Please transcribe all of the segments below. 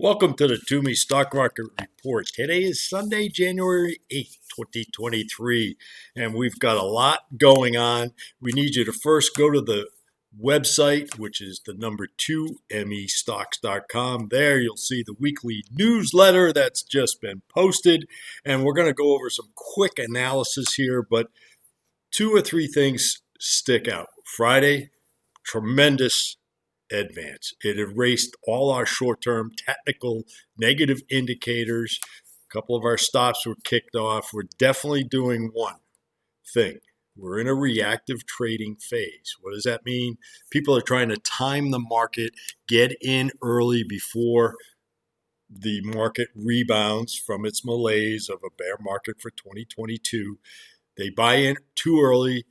Welcome to the Twomey Stock Market Report. Today is Sunday, January 8th, 2023, and we've got a lot going on. We need you to first go to the website, which is the number 2mestocks.com. There you'll see the weekly newsletter that's just been posted, and we're going to go over some quick analysis here, but two or three things stick out. Friday, tremendous advance. It erased all our short-term technical negative indicators. A couple of our stops were kicked off. We're definitely doing one thing. We're in a reactive trading phase. What does that mean? People are trying to time the market, get in early before the market rebounds from its malaise of a bear market for 2022. They buy in too early.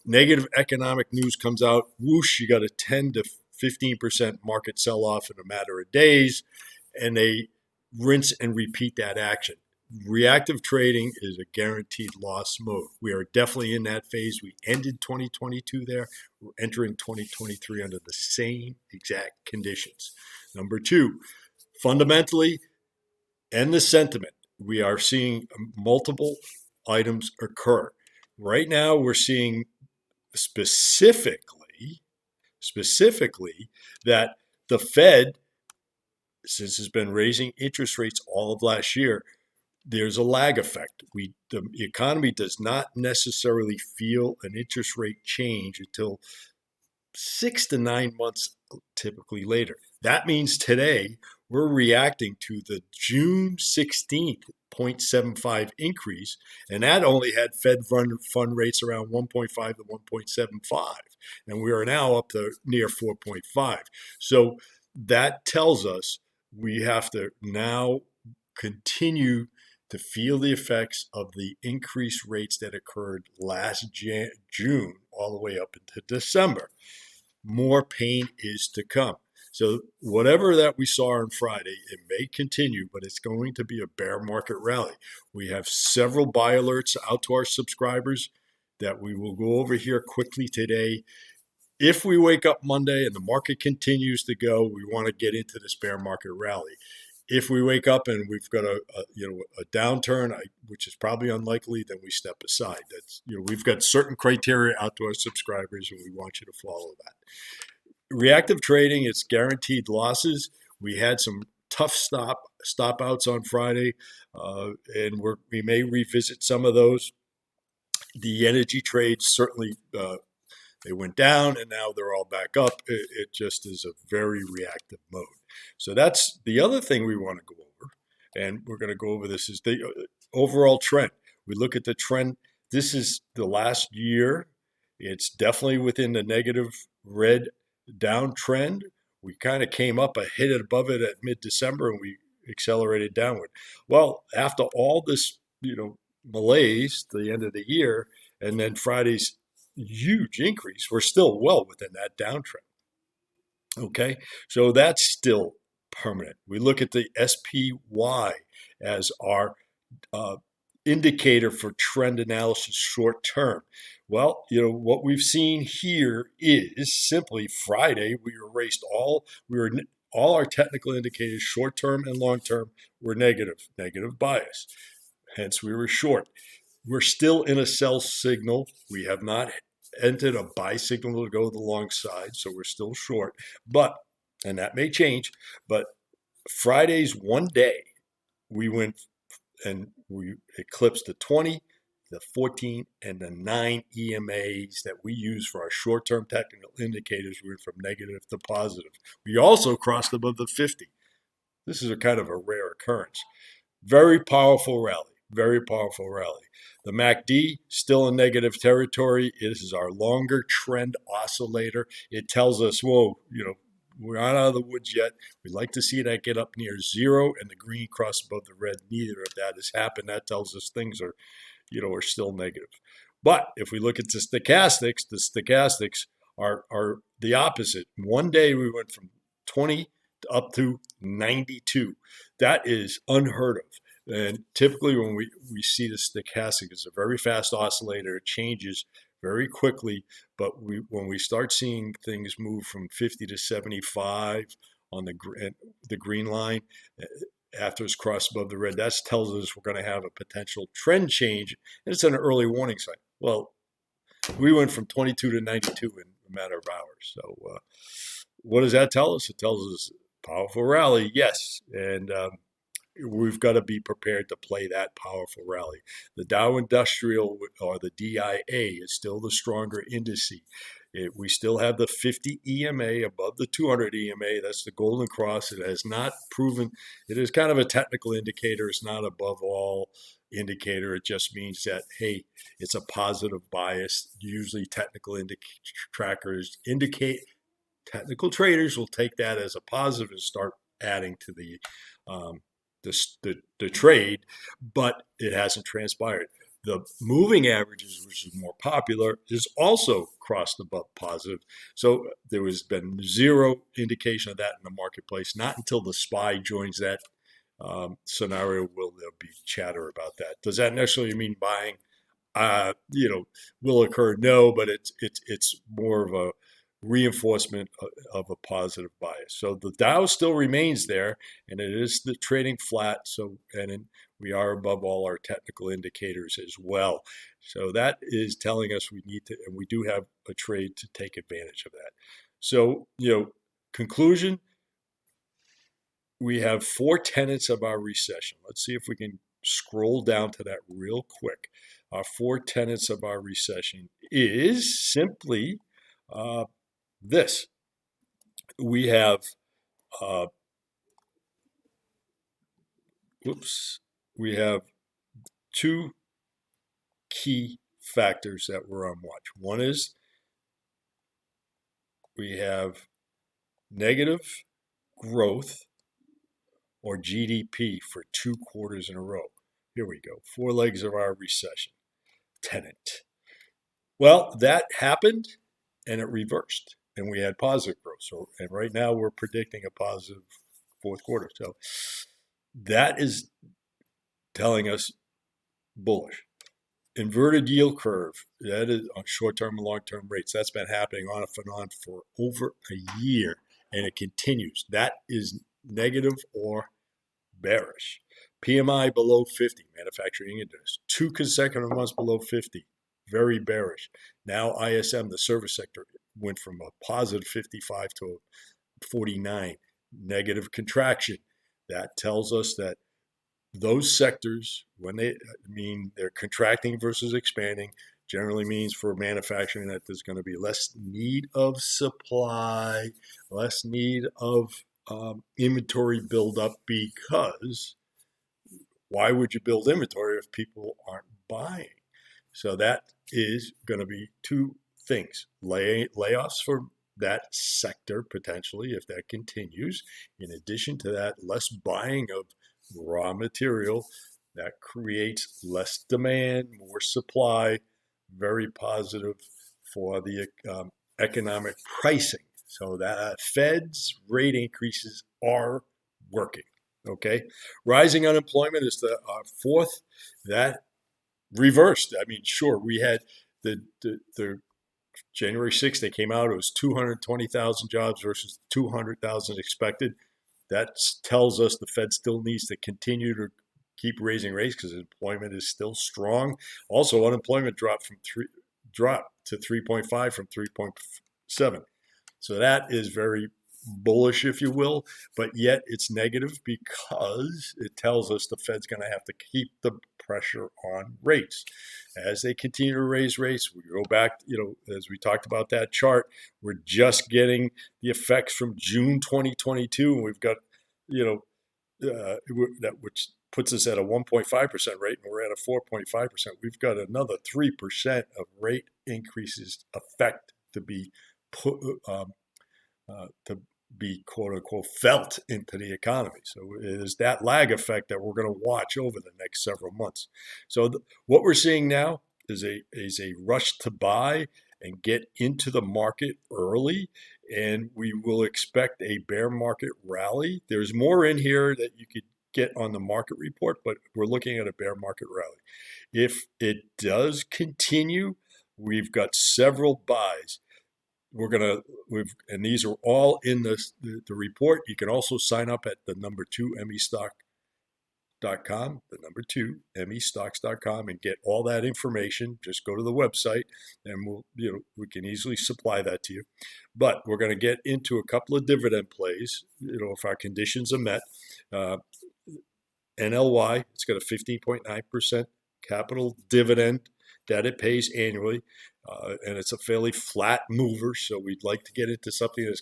Negative economic news comes out, whoosh, you got a 10 to 15% market sell-off in a matter of days, and they rinse and repeat that action. Reactive trading is a guaranteed loss mode. We are definitely in that phase. We ended 2022 there. We're entering 2023 under the same exact conditions. Number two, fundamentally, and the sentiment, we are seeing multiple items occur. Right now, we're seeing specifically that the Fed, since has been raising interest rates all of last year, there's a lag effect. The economy does not necessarily feel an interest rate change until 6 to 9 months typically later. That means today we're reacting to the June 16th 0.75 increase, and that only had Fed fund rates around 1.5 to 1.75, and we are now up to near 4.5. So that tells us we have to now continue to feel the effects of the increased rates that occurred last June all the way up into December. More pain is to come. So whatever that we saw on Friday, it may continue, but it's going to be a bear market rally. We have several buy alerts out to our subscribers that we will go over here quickly today. If we wake up Monday and the market continues to go, we want to get into this bear market rally. If we wake up and we've got a downturn, which is probably unlikely, then we step aside. We've got certain criteria out to our subscribers, and we want you to follow that. Reactive trading, it's guaranteed losses. We had some tough stop outs on Friday, and we may revisit some of those. The energy trades certainly they went down, and now they're all back up. It just is a very reactive mode. So that's the other thing we want to go over, and we're going to go over this is the overall trend. We look at the trend. This is the last year. It's definitely within the negative red downtrend. We kind of came up, hit it above it at mid-December, and we accelerated downward. Well, after all this, malaise to the end of the year, and then Friday's huge increase, we're still well within that downtrend. Okay, so that's still permanent. We look at the SPY as our indicator for trend analysis short term. Well, what we've seen here is simply Friday we erased all our technical indicators, short term and long term, were negative bias. Hence we were short. We're still in a sell signal. We have not entered a buy signal to go to the long side, so we're still short. And that may change, but Friday's one day we went and we eclipsed the 20, the 14, and the 9 EMAs that we use for our short-term technical indicators. We went from negative to positive. We also crossed above the 50. This is a kind of a rare occurrence. Very powerful rally. Very powerful rally. The MACD still in negative territory. This is our longer trend oscillator. It tells us, whoa, we're not out of the woods yet. We'd like to see that get up near zero and the green cross above the red. Neither of that has happened. That tells us things are still negative. But if we look at the stochastics are the opposite. One day we went from 20 up to 92. That is unheard of. And typically when we see the stochastic, it's a very fast oscillator. It changes very quickly. But when we start seeing things move from 50 to 75 on the green line after it's crossed above the red. That tells us we're going to have a potential trend change, and it's an early warning sign. Well, we went from 22 to 92 in a matter of hours. So what does that tell us? It tells us powerful rally, yes, and we've got to be prepared to play that powerful rally. The Dow Industrial, or the DIA, is still the stronger indice. We still have the 50 EMA above the 200 EMA. That's the golden cross. It has not proven. It is kind of a technical indicator. It's not above all indicator. It just means that, hey, it's a positive bias. Usually technical trackers indicate, technical traders will take that as a positive and start adding to the trade, but it hasn't transpired. The moving averages, which is more popular, is also crossed above positive. So there has been zero indication of that in the marketplace. Not until the SPY joins that scenario will there be chatter about that. Does that necessarily mean buying? Will occur? No, but it's more of a reinforcement of a positive bias. So the Dow still remains there, and it is the trading flat. So we are above all our technical indicators as well. So that is telling us we need to, and we do have a trade to take advantage of that. So conclusion: we have 4 tenets of our recession. Let's see if we can scroll down to that real quick. Our 4 tenets of our recession is simply this. We have we have 2 key factors that we're on watch. One is we have negative growth, or GDP, for 2 quarters in a row. Here we go. 4 legs of our recession tenet. Well, that happened and it reversed, and we had positive growth. So, and right now we're predicting a positive 4th quarter. So that is telling us bullish. Inverted yield curve, that is on short-term and long-term rates. That's been happening on and on for over a year, and it continues. That is negative or bearish. PMI below 50, manufacturing index, 2 consecutive months below 50, very bearish. Now ISM, the service sector, went from a positive 55 to a 49, negative contraction. That tells us that those sectors, when they're contracting versus expanding, generally means for manufacturing that there's going to be less need of supply, less need of inventory buildup, because why would you build inventory if people aren't buying? So that is going to be 2 things. Layoffs for that sector, potentially, if that continues. In addition to that, less buying of raw material. That creates less demand, more supply. Very positive for the economic pricing. So that Fed's rate increases are working. Okay, rising unemployment is the 4th. That reversed. I mean, sure, we had the January 6th, they came out, it was 220,000 jobs versus 200,000 expected. That tells us the Fed still needs to continue to keep raising rates because employment is still strong. Also, unemployment dropped to 3.5 from 3.7. So that is very bullish, if you will, but yet it's negative because it tells us the Fed's going to have to keep the pressure on rates. As they continue to raise rates, we go back, as we talked about that chart, we're just getting the effects from June 2022, and we've got, that which puts us at a 1.5% rate, and we're at a 4.5%. We've got another 3% of rate increases effect to be quote unquote felt into the economy. So it is that lag effect that we're going to watch over the next several months. So what we're seeing now is a rush to buy and get into the market early, and we will expect a bear market rally. There's more in here that you could get on the market report, but we're looking at a bear market rally. If it does continue, we've got several buys. and these are all in the report. You can also sign up at the number 2mestocks.com, the number 2mestocks.com, and get all that information. Just go to the website, and we can easily supply that to you. But we're going to get into a couple of dividend plays. If our conditions are met. NLY, it's got a 15.9% capital dividend that it pays annually, and it's a fairly flat mover. So we'd like to get into something that's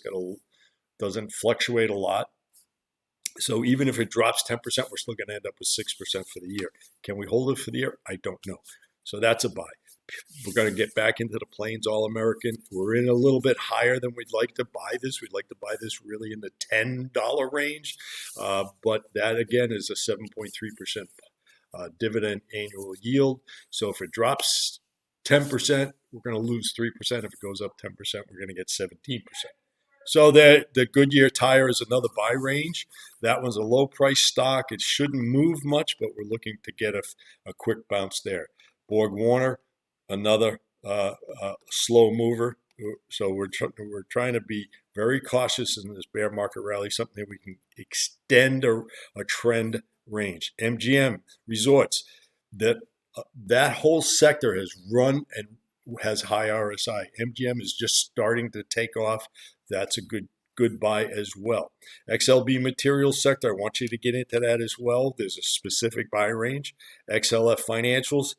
doesn't fluctuate a lot. So even if it drops 10%, we're still going to end up with 6% for the year. Can we hold it for the year? I don't know. So that's a buy. We're going to get back into the Plains All-American. We're in a little bit higher than we'd like to buy this. We'd like to buy this really in the $10 range. But that, again, is a 7.3% dividend annual yield. So if it drops 10%, we're going to lose 3%. If it goes up 10%, we're going to get 17%. So the Goodyear Tire is another buy range. That one's a low price stock. It shouldn't move much, but we're looking to get a quick bounce there. Borg Warner, another slow mover. So we're trying to be very cautious in this bear market rally, something that we can extend a trend range. MGM Resorts, that whole sector has run and has high RSI. MGM is just starting to take off. That's a good buy as well. XLB Materials sector, I want you to get into that as well. There's a specific buy range. XLF Financials,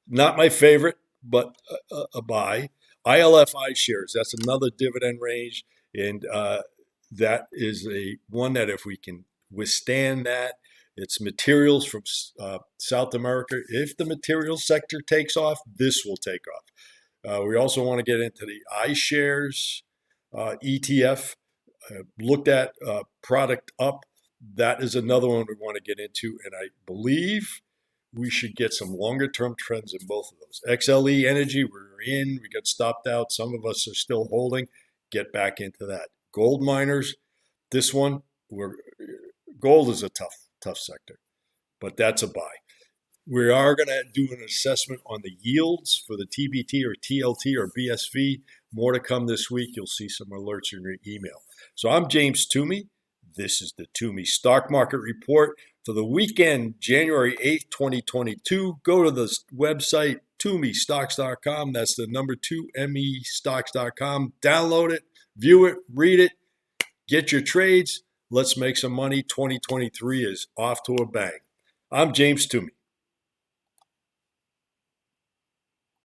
not my favorite, but a buy. ILFI shares, that's another dividend range, and that is one that if we can withstand that, it's materials from South America. If the materials sector takes off, this will take off. We also want to get into the iShares ETF. Looked at product up. That is another one we want to get into, and I believe we should get some longer-term trends in both of those. XLE Energy, we're in. We got stopped out. Some of us are still holding. Get back into that. Gold miners, this one, gold is a tough sector, but that's a buy. We are going to do an assessment on the yields for the TBT or TLT or BSV. More to come this week. You'll see some alerts in your email. So I'm James Twomey. This is the Twomey Stock Market Report for the weekend, January 8th, 2022. Go to the website, TwomeyStocks.com. That's the number 2mestocks.com. Download it, view it, read it, get your trades. Let's make some money. 2023 is off to a bang. I'm James Twomey.